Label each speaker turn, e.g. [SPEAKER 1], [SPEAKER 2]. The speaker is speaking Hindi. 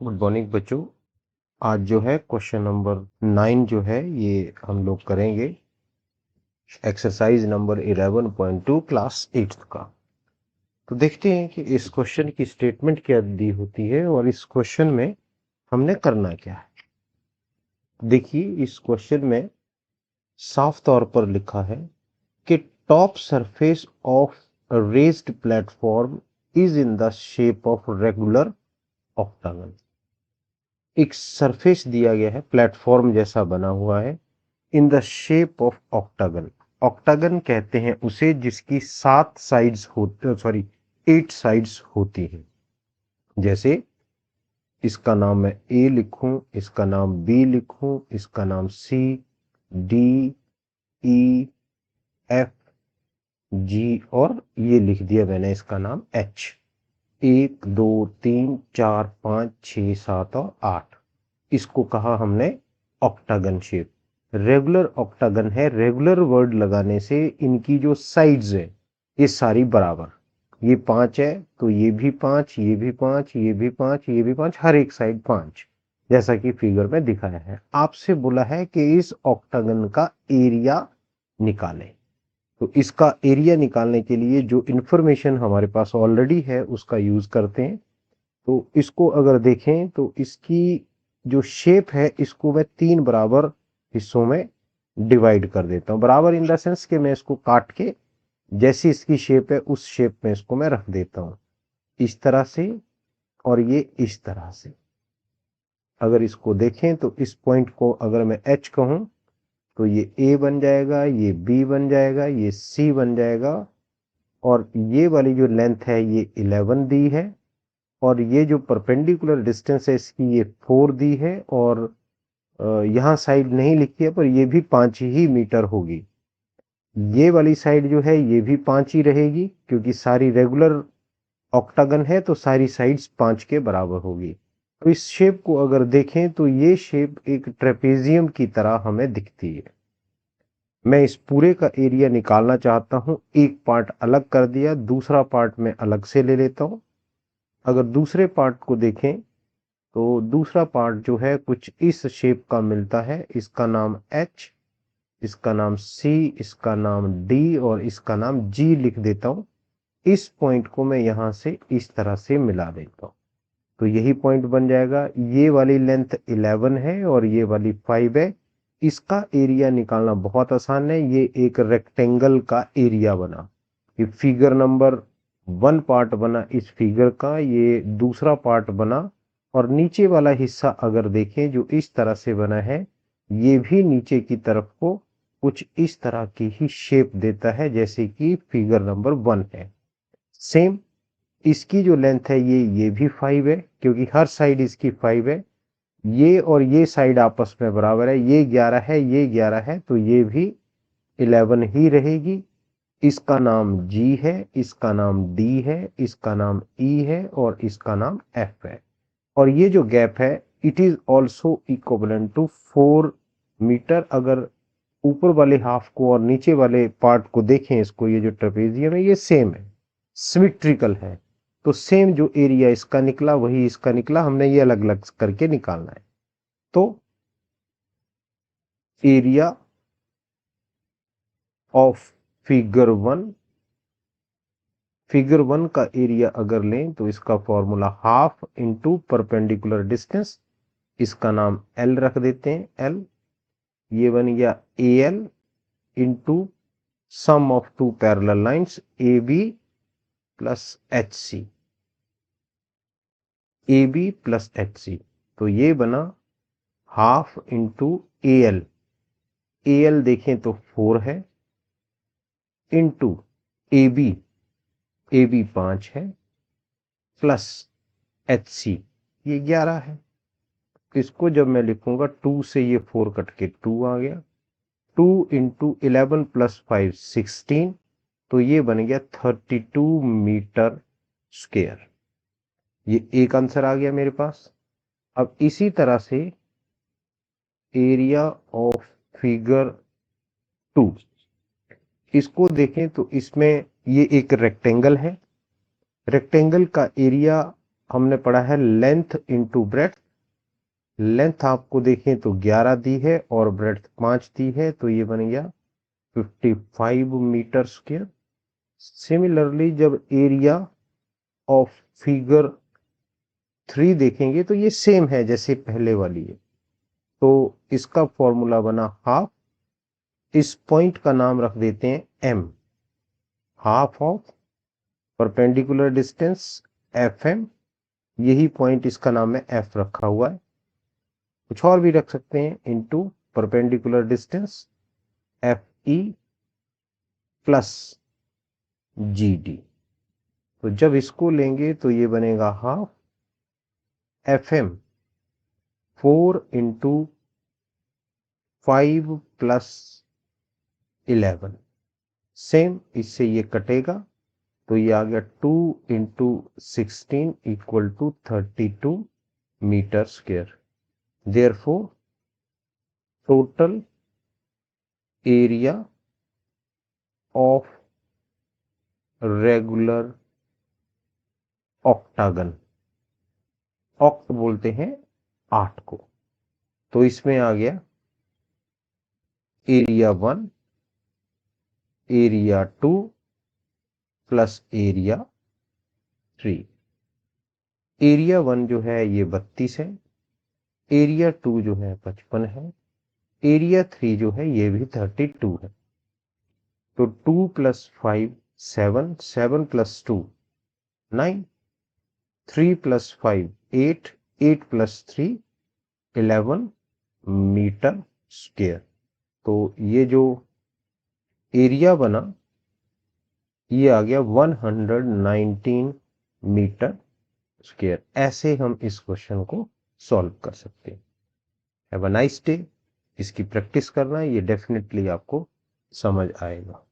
[SPEAKER 1] गुड मॉर्निंग बच्चों। आज जो है क्वेश्चन नंबर 9 जो है ये हम लोग करेंगे एक्सरसाइज नंबर 11.2 क्लास 8th का। तो देखते हैं कि इस क्वेश्चन की स्टेटमेंट क्या दी होती है और इस क्वेश्चन में हमने करना क्या है। देखिए इस क्वेश्चन में साफ तौर पर लिखा है कि top surface of raised platform is in the shape of regular octagon. एक सरफेस दिया गया है, प्लेटफॉर्म जैसा बना हुआ है in the shape of octagon. Octagon कहते हैं उसे जिसकी 7 साइड्स होते, सॉरी 8 साइड्स होती हैं। जैसे इसका नाम मैं ए लिखूं, इसका नाम बी लिखूं, इसका नाम सी, डी, ई, एफ, जी और ये लिख दिया मैंने इसका नाम एच। 1 2 3 4 5 6 7 और 8, इसको कहा हमने ऑक्टागन शेप। रेगुलर ऑक्टागन है। रेगुलर वर्ड लगाने से इनकी जो साइड्स है ये सारी बराबर, ये 5 है तो ये भी 5, ये भी 5, ये भी 5, ये भी 5, हर एक साइड 5, जैसा कि फिगर में दिखाया है। आपसे बोला है कि इस ऑक्टागन का एरिया निकालें। तो इसका एरिया निकालने के लिए जो इंफॉर्मेशन हमारे पास ऑलरेडी है उसका यूज करते हैं। तो इसको अगर देखें तो इसकी जो शेप है इसको मैं 3 बराबर हिस्सों में डिवाइड कर देता हूं। बराबर इन द सेंस कि मैं इसको काट के जैसी इसकी शेप है उस शेप में इसको मैं रख देता हूं, इस तरह से और ये इस तरह से। अगर इसको देखें तो इस पॉइंट को अगर मैं एच कहूं तो ये ए बन जाएगा, ये बी बन जाएगा, ये सी बन जाएगा और ये वाली जो लेंथ है ये 11 दी है और ये जो परपेंडिकुलर डिस्टेंस है इसकी ये 4 दी है और यहाँ साइड नहीं लिखी है पर ये भी 5 ही मीटर होगी। ये वाली साइड जो है ये भी 5 ही रहेगी क्योंकि सारी रेगुलर ऑक्टागन है तो सारी साइड्स 5 के बराबर होगी। तो इस शेप को अगर देखें तो ये शेप एक ट्रेपेजियम की तरह हमें दिखती है। मैं इस पूरे का एरिया निकालना चाहता हूं। एक पार्ट अलग कर दिया, दूसरा पार्ट मैं अलग से ले लेता हूं। अगर दूसरे पार्ट को देखें तो दूसरा पार्ट जो है कुछ इस शेप का मिलता है। इसका नाम एच, इसका नाम सी, इसका नाम डी और इसका नाम जी लिख देता हूं। इस पॉइंट को मैं यहां से इस तरह से मिला देता हूं तो यही पॉइंट बन जाएगा। ये वाली लेंथ 11 है और ये वाली 5 है। इसका एरिया निकालना बहुत आसान है। ये एक रेक्टेंगल का एरिया बना। ये फिगर नंबर 1 पार्ट बना इस फिगर का, ये दूसरा पार्ट बना और नीचे वाला हिस्सा अगर देखें जो इस तरह से बना है ये भी नीचे की तरफ को कुछ इस तरह की ही शेप देता है जैसे कि फिगर नंबर 1 है। सेम इसकी जो लेंथ है ये भी 5 है क्योंकि हर साइड इसकी 5 है। ये और ये साइड आपस में बराबर है, ये 11 है, ये 11 है तो ये भी 11 ही रहेगी। इसका नाम जी है, इसका नाम डी है, इसका नाम ई है और इसका नाम एफ है। और ये जो गैप है it is also equivalent to 4 metre. अगर ऊपर वाले हाफ को और नीचे वाले पार्ट को देखें, इसको ये जो ट्रेपेजियम है ये सेम है, सिमेट्रिकल है। तो सेम जो एरिया इसका निकला वही इसका निकला, हमने ये अलग अलग करके निकालना है। तो एरिया ऑफ फिगर 1, फिगर 1 का एरिया अगर लें तो इसका formula half into perpendicular distance, इसका नाम एल रख देते हैं, एल। ये बन गया A L into sum of two parallel lines A B plus H C, A B plus H C. तो ये बना half into A L, A L देखें तो 4 है, इंटू ए बी 5 है प्लस एच सी ये 11 है। इसको जब मैं लिखूंगा 2 से ये 4 कट के 2 आ गया, 2 इंटू 11 प्लस 5 16, तो ये बन गया 32 मीटर स्क्वायर। ये एक आंसर आ गया मेरे पास। अब इसी तरह से एरिया ऑफ फिगर 2, इसको देखें तो इसमें ये एक रेक्टेंगल है। रेक्टेंगल का एरिया हमने पढ़ा है लेंथ इनटू ब्रेड्थ। लेंथ आपको देखें तो 11 दी है और ब्रेड्थ 5 दी है, तो ये बन गया 55 मीटर स्क्वायर। सिमिलरली जब एरिया ऑफ फिगर 3 देखेंगे तो ये सेम है जैसे पहले वाली है, तो इसका फॉर्मूला बना हाफ। इस पॉइंट का नाम रख देते हैं m, half of perpendicular distance fm। यही पॉइंट इसका नाम है f रखा हुआ है। कुछ और भी रख सकते हैं, into perpendicular distance fe plus gd। तो जब इसको लेंगे तो ये बनेगा half fm 4 into 5 plus 11। Same इससे ये कटेगा तो ये आ गया 2 into 16 equal to 32 metre square. Therefore total area of regular octagon, oct बोलते हैं 8 को, तो इसमें आ गया area 1, area 2 plus area 3। Area 1 जो है ये 32 है, एरिया 2 जो है 55 है, एरिया 3 जो है ये भी 32 है। तो 2 plus 5 7, 7 plus 2 9, 3 plus 5 8, 8 plus 3 11 metre square. तो ये जो एरिया बना ये आ गया 119 मीटर स्क्वायर। ऐसे हम इस क्वेश्चन को सॉल्व कर सकते हैं। Have a nice day. इसकी प्रैक्टिस करना, ये डेफिनेटली आपको समझ आएगा।